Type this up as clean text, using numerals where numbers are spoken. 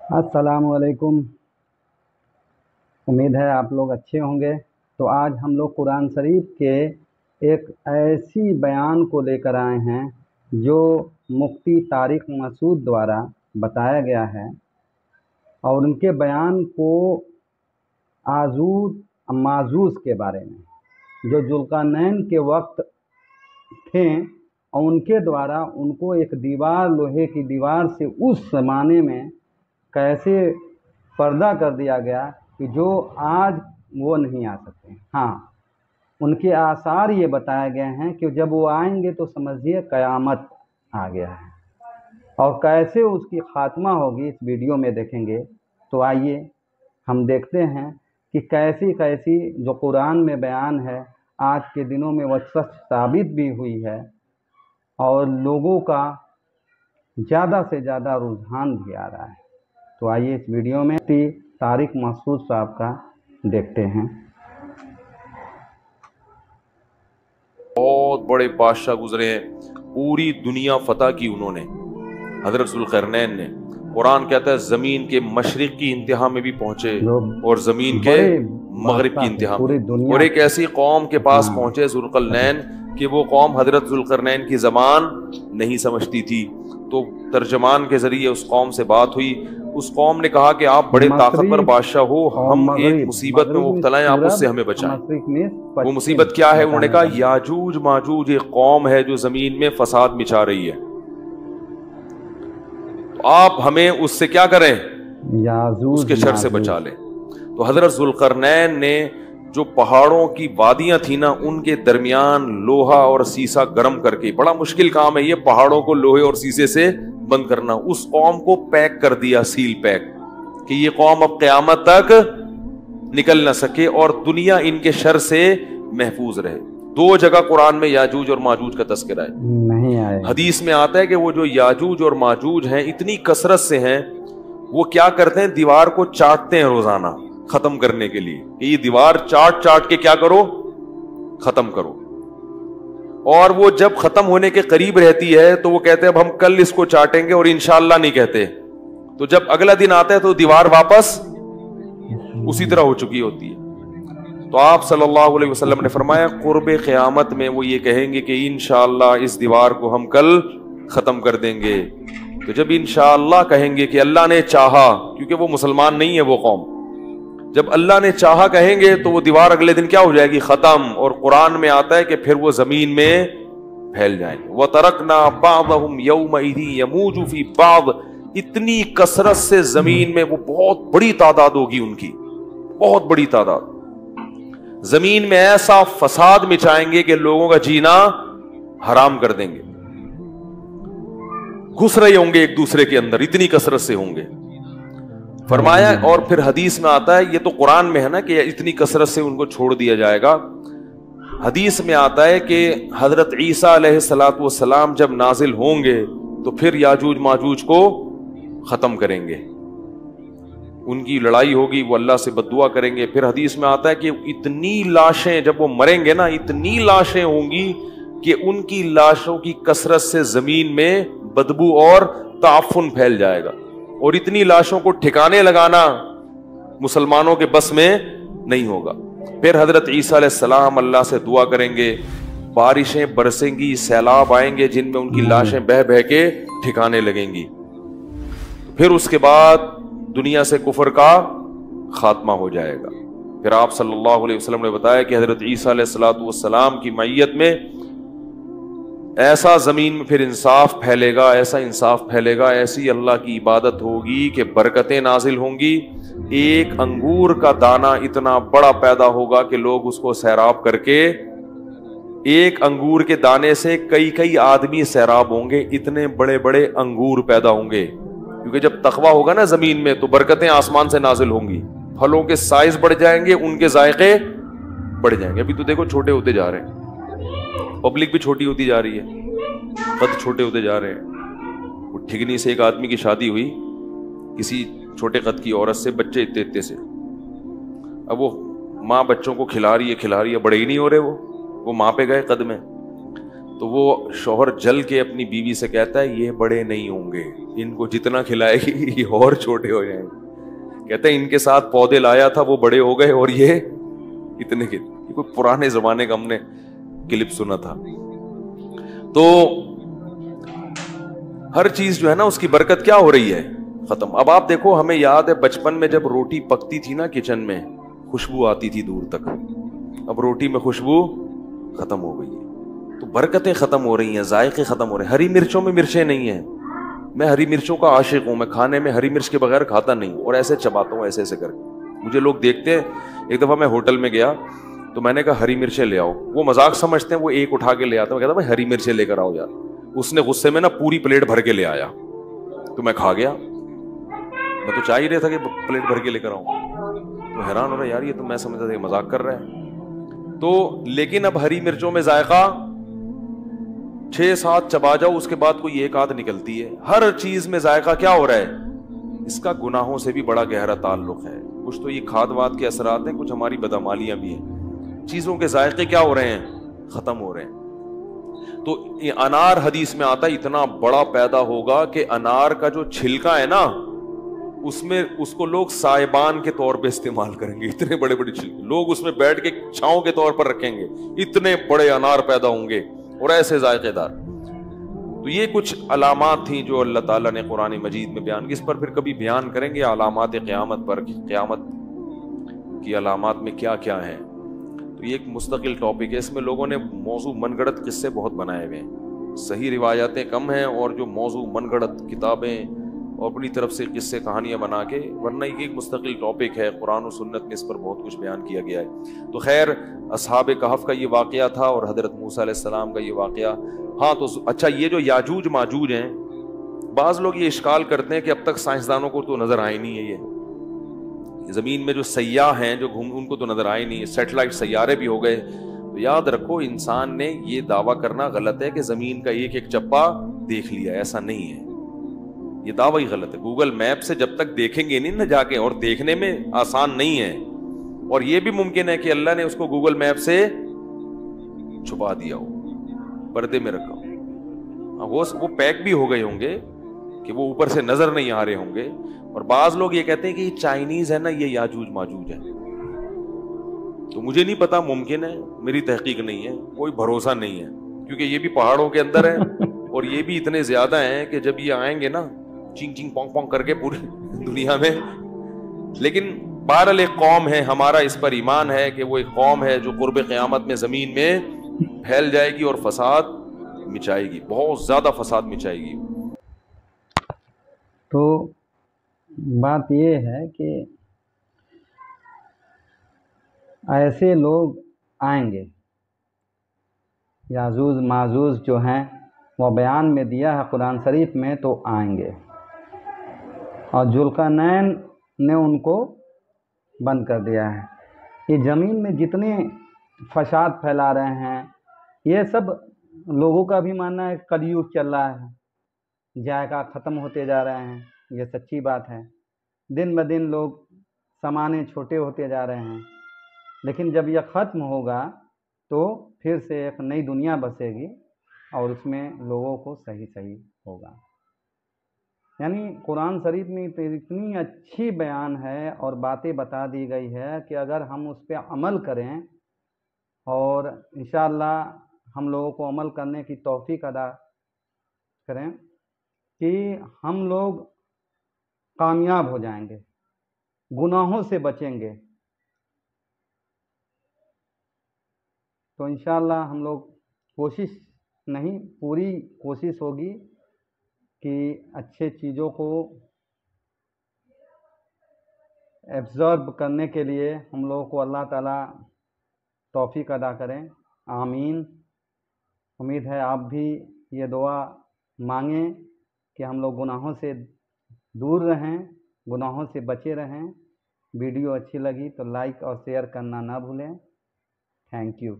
السلام علیکم۔ امید ہے آپ لوگ اچھے ہوں گے۔ تو آج ہم لوگ قرآن شریف کے ایک ایسی بیان کو لے کر آئے ہیں جو مفتی طارق مسعود دوارا بتایا گیا ہے، اور ان کے بیان کو آجوز ماجوز کے بارے میں جو ذوالقرنین کے وقت تھے، اور ان کے دوارا ان کو ایک دیوار، لوہے کی دیوار سے اس زمانے میں کیسے پردہ کر دیا گیا کہ جو آج وہ نہیں آ سکتے۔ ہاں، ان کے آثار یہ بتائے گئے ہیں کہ جب وہ آئیں گے تو سمجھیے قیامت آ گیا ہے، اور کیسے اس کی خاتمہ ہوگی اس ویڈیو میں دیکھیں گے۔ تو آئیے ہم دیکھتے ہیں کہ کیسی کیسی جو قرآن میں بیان ہے آج کے دنوں میں وہ سچ ثابت بھی ہوئی ہے، اور لوگوں کا زیادہ سے زیادہ رجحان بھی آ رہا ہے۔ تو آئیے اس ویڈیو میں طارق مسعود صاحب کا دیکھتے ہیں۔ بہت بڑے بادشاہ گزرے ہیں، پوری دنیا فتح کی انہوں نے، حضرت ذوالقرنین نے۔ قرآن کہتا ہے زمین کے مشرق کی انتہا میں بھی پہنچے اور زمین کے مغرب کی انتہا میں، اور ایک ایسی قوم کے پاس پہنچے ذوالقرنین کہ وہ قوم حضرت ذوالقرنین کی زبان نہیں سمجھتی تھی۔ تو ترجمان کے ذریعے اس قوم سے بات ہوئی۔ اس قوم نے کہا کہ آپ بڑے طاقتور بادشاہ ہو، ہم ایک مصیبت میں مبتلا ہیں، آپ اس سے ہمیں بچائیں۔ وہ مصیبت کیا ہے؟ انہوں نے کہا یاجوج ماجوج ایک قوم ہے جو زمین میں فساد مچا رہی ہے، تو آپ ہمیں اس سے کیا کریں؟ اس کے شر سے بچا لیں۔ تو حضرت ذوالقرنین نے جو پہاڑوں کی وادیاں تھیں نا، ان کے درمیان لوہا اور سیسا گرم کر کے، بڑا مشکل کام ہے یہ پہاڑوں کو لوہے اور سیسے سے بند کرنا، اس قوم کو پیک کر دیا، سیل پیک، کہ یہ قوم اب قیامت تک نکل نہ سکے اور دنیا ان کے شر سے محفوظ رہے۔ دو جگہ قرآن میں یاجوج اور ماجوج کا تذکرہ ہے، نہیں آئے۔ حدیث میں آتا ہے کہ وہ جو یاجوج اور ماجوج ہیں اتنی کثرت سے ہیں، وہ کیا کرتے ہیں؟ دیوار کو چاٹتے ہیں روزانہ ختم کرنے کے لیے، کہ یہ دیوار چاٹ چاٹ کے کیا کرو؟ ختم کرو۔ اور وہ جب ختم ہونے کے قریب رہتی ہے تو وہ کہتے ہیں اب ہم کل اس کو چاٹیں گے، اور انشاءاللہ نہیں کہتے۔ تو جب اگلا دن آتا ہے تو دیوار واپس اسی طرح ہو چکی ہوتی ہے۔ تو آپ صلی اللہ علیہ وسلم نے فرمایا قرب قیامت میں وہ یہ کہیں گے کہ انشاءاللہ اس دیوار کو ہم کل ختم کر دیں گے۔ تو جب انشاءاللہ کہیں گے کہ اللہ نے چاہا، کیونکہ وہ مسلمان نہیں ہے وہ قوم، جب اللہ نے چاہا کہیں گے تو وہ دیوار اگلے دن کیا ہو جائے گی؟ ختم۔ اور قرآن میں آتا ہے کہ پھر وہ زمین میں پھیل جائیں گے۔ وَتَرَكْنَا بَعْضَهُمْ يَوْمَئِذٍ يَمُوجُ فِي بَعْضٍ، اتنی کثرت سے زمین میں وہ بہت بڑی تعداد ہوگی، ان کی بہت بڑی تعداد، زمین میں ایسا فساد مچائیں گے کہ لوگوں کا جینا حرام کر دیں گے، گھس رہے ہوں گے ایک دوسرے کے اندر، اتنی کثرت سے ہوں گے۔ فرمایا، اور پھر حدیث میں آتا ہے، یہ تو قرآن میں ہے نا کہ اتنی کثرت سے ان کو چھوڑ دیا جائے گا، حدیث میں آتا ہے کہ حضرت عیسیٰ علیہ السلام جب نازل ہوں گے تو پھر یاجوج ماجوج کو ختم کریں گے، ان کی لڑائی ہوگی، وہ اللہ سے بد دعا کریں گے۔ پھر حدیث میں آتا ہے کہ اتنی لاشیں جب وہ مریں گے نا، اتنی لاشیں ہوں گی کہ ان کی لاشوں کی کثرت سے زمین میں بدبو اور تعفن پھیل جائے گا، اور اتنی لاشوں کو ٹھکانے لگانا مسلمانوں کے بس میں نہیں ہوگا۔ پھر حضرت عیسیٰ علیہ السلام اللہ سے دعا کریں گے، بارشیں برسیں گی، سیلاب آئیں گے جن میں ان کی لاشیں بہہ بہہ کے ٹھکانے لگیں گی۔ پھر اس کے بعد دنیا سے کفر کا خاتمہ ہو جائے گا۔ پھر آپ صلی اللہ علیہ وسلم نے بتایا کہ حضرت عیسیٰ علیہ السلام کی معیت میں ایسا زمین میں پھر انصاف پھیلے گا، ایسا انصاف پھیلے گا، ایسی اللہ کی عبادت ہوگی کہ برکتیں نازل ہوں گی۔ ایک انگور کا دانہ اتنا بڑا پیدا ہوگا کہ لوگ اس کو سیراب کر کے، ایک انگور کے دانے سے کئی کئی آدمی سیراب ہوں گے، اتنے بڑے بڑے انگور پیدا ہوں گے، کیونکہ جب تقویٰ ہوگا نا زمین میں تو برکتیں آسمان سے نازل ہوں گی، پھلوں کے سائز بڑھ جائیں گے، ان کے ذائقے بڑھ جائیں گے۔ ابھی تو دیکھو چھوٹے ہوتے جا رہے ہیں، پبلک بھی چھوٹی ہوتی جا رہی ہے، قد چھوٹے ہوتے جا رہے ہیں۔ وہ ٹھگنی سے ایک آدمی کی شادی ہوئی کسی چھوٹے قد کی عورت سے، بچے اتنے اتنے سے، اب وہ ماں بچوں کو کھلا رہی ہے، بڑے ہی نہیں ہو رہے، وہ ماں پہ گئے قد میں، تو وہ شوہر جل کے اپنی بیوی سے کہتا ہے یہ بڑے نہیں ہوں گے، ان کو جتنا کھلائے گی یہ اور چھوٹے ہو جائیں گے. کہتے ہیں ان کے ساتھ پودے لایا تھا وہ بڑے ہو گئے اور یہ اتنے کے. یہ کوئی پرانے زمانے کا ہم نے کلپ سنا تھا. تو ہر چیز جو ہے نا اس کی برکت کیا ہو رہی ہے؟ ختم. اب آپ دیکھو، ہمیں یاد ہے بچپن میں جب روٹی پکتی تھی نا کچن میں، خوشبو آتی تھی دور تک. اب روٹی میں خوشبو ختم ہو گئی ہے. تو برکتیں ختم ہو رہی ہیں، ذائقے ختم ہو رہے ہیں. ہری مرچوں میں مرچیں نہیں ہیں. میں ہری مرچوں کا عاشق ہوں، میں کھانے میں ہری مرچ کے بغیر کھاتا نہیں ہوں، اور ایسے چباتا ہوں ایسے ایسے کر کے. مجھے لوگ دیکھتے ہیں. ایک دفعہ میں ہوٹل میں گیا تو میں نے کہا ہری مرچیں لے آؤ. وہ مذاق سمجھتے ہیں، وہ ایک اٹھا کے لے آتا. میں کہتا بھائی ہری مرچیں لے کر آؤ یار. اس نے غصے میں نا پوری پلیٹ بھر کے لے آیا تو میں کھا گیا. میں تو چاہ ہی رہا تھا کہ پلیٹ بھر کے لے کر آؤں. تو حیران ہو رہا یار، یہ تو میں سمجھتا تھا کہ مذاق کر رہا ہے. تو لیکن اب ہری مرچوں میں ذائقہ 6-7 چبا جاؤ، اس کے بعد کوئی ایک آدھ نکلتی ہے. ہر چیز میں ذائقہ کیا ہو رہا ہے؟ اس کا گناہوں سے بھی بڑا گہرا تعلق ہے. کچھ تو یہ کھاد واد کے اثرات ہیں، کچھ ہماری بدعمالیاں بھی ہیں. چیزوں کے ذائقے کیا ہو رہے ہیں؟ ختم ہو رہے ہیں. تو انار حدیث میں آتا ہے اتنا بڑا پیدا ہوگا کہ انار کا جو چھلکا ہے نا اس میں اس کو لوگ سائبان کے طور پہ استعمال کریں گے. اتنے بڑے بڑے چھلکے لوگ اس میں بیٹھ کے چھاؤں کے طور پر رکھیں گے. اتنے بڑے انار پیدا ہوں گے اور ایسے ذائقے دار. تو یہ کچھ علامات تھیں جو اللہ تعالیٰ نے قرآن مجید میں بیان کی. اس پر پھر کبھی بیان کریں گے علامات قیامت پر، قیامت کی علامات میں کیا کیا ہیں. تو یہ ایک مستقل ٹاپک ہے. اس میں لوگوں نے موضوع من گڑت قصے بہت بنائے ہوئے ہیں. صحیح روایاتیں کم ہیں اور جو موضوع من گڑت کتابیں اور اپنی طرف سے قصے کہانیاں بنا کے، ورنہ یہ ایک مستقل ٹاپک ہے. قرآن و سنت میں اس پر بہت کچھ بیان کیا گیا ہے. تو خیر، اصحاب کہف کا یہ واقعہ تھا اور حضرت موسیٰ علیہ السلام کا یہ واقعہ. ہاں تو اچھا، یہ جو یاجوج ماجوج ہیں، بعض لوگ یہ اشکال کرتے ہیں کہ اب تک سائنسدانوں کو تو نظر آئے نہیں ہے. یہ زمین میں جو سیاح ہیں جو گھوم، ان کو تو نظر آئے نہیں. سیٹلائٹ سیارے بھی ہو گئے. تو یاد رکھو، انسان نے یہ دعویٰ کرنا غلط ہے کہ زمین کا ایک ایک چپا دیکھ لیا. ایسا نہیں ہے، یہ دعویٰ ہی غلط ہے. گوگل میپ سے جب تک دیکھیں گے نہیں نہ جا کے، اور دیکھنے میں آسان نہیں ہے. اور یہ بھی ممکن ہے کہ اللہ نے اس کو گوگل میپ سے چھپا دیا ہو، پردے میں رکھا ہو. وہ پیک بھی ہو گئے ہوں گے کہ وہ اوپر سے نظر نہیں آ رہے ہوں گے. اور بعض لوگ یہ کہتے ہیں کہ یہ چائنیز ہے نا، یہ یاجوج ماجوج ہے. تو مجھے نہیں پتا، ممکن ہے، میری تحقیق نہیں ہے، کوئی بھروسہ نہیں ہے، کیونکہ یہ بھی پہاڑوں کے اندر ہے اور یہ بھی اتنے زیادہ ہیں کہ جب یہ آئیں گے نا چنگ چنگ پونگ پونگ کر کے پوری دنیا میں. لیکن بہرحال ایک قوم ہے، ہمارا اس پر ایمان ہے کہ وہ ایک قوم ہے جو قرب قیامت میں زمین میں پھیل جائے گی اور فساد مچائے گی، بہت زیادہ فساد مچائے گی. تو بات یہ ہے کہ ایسے لوگ آئیں گے، یاجوج ماجوج جو ہیں، وہ بیان میں دیا ہے قرآن شریف میں، تو آئیں گے. اور ذوالقرنین نے ان کو بند کر دیا ہے. یہ زمین میں جتنے فساد پھیلا رہے ہیں، یہ سب لوگوں کا بھی ماننا ہے. کلیوگ چل رہا ہے، ذائقہ ختم ہوتے جا رہے ہیں. یہ سچی بات ہے. دن بدن لوگ سمانے چھوٹے ہوتے جا رہے ہیں. لیکن جب یہ ختم ہوگا تو پھر سے ایک نئی دنیا بسے گی اور اس میں لوگوں کو صحیح صحیح ہوگا. یعنی قرآن شریف میں اتنی اچھی بیان ہے اور باتیں بتا دی گئی ہے کہ اگر ہم اس پہ عمل کریں، اور انشاءاللہ ہم لوگوں کو عمل کرنے کی توفیق ادا کریں، کہ ہم لوگ کامیاب ہو جائیں گے، گناہوں سے بچیں گے. تو انشاءاللہ ہم لوگ کوشش نہیں، پوری کوشش ہوگی کہ اچھے چیزوں کو ایبزرو کرنے کے لیے ہم لوگوں کو اللہ تعالیٰ توفیق ادا کریں. آمین. امید ہے آپ بھی یہ دعا مانگیں کہ ہم لوگ گناہوں سے دور رہیں، گناہوں سے بچے رہیں. ویڈیو اچھی لگی تو لائک اور شیئر کرنا نہ بھولیں. Thank you.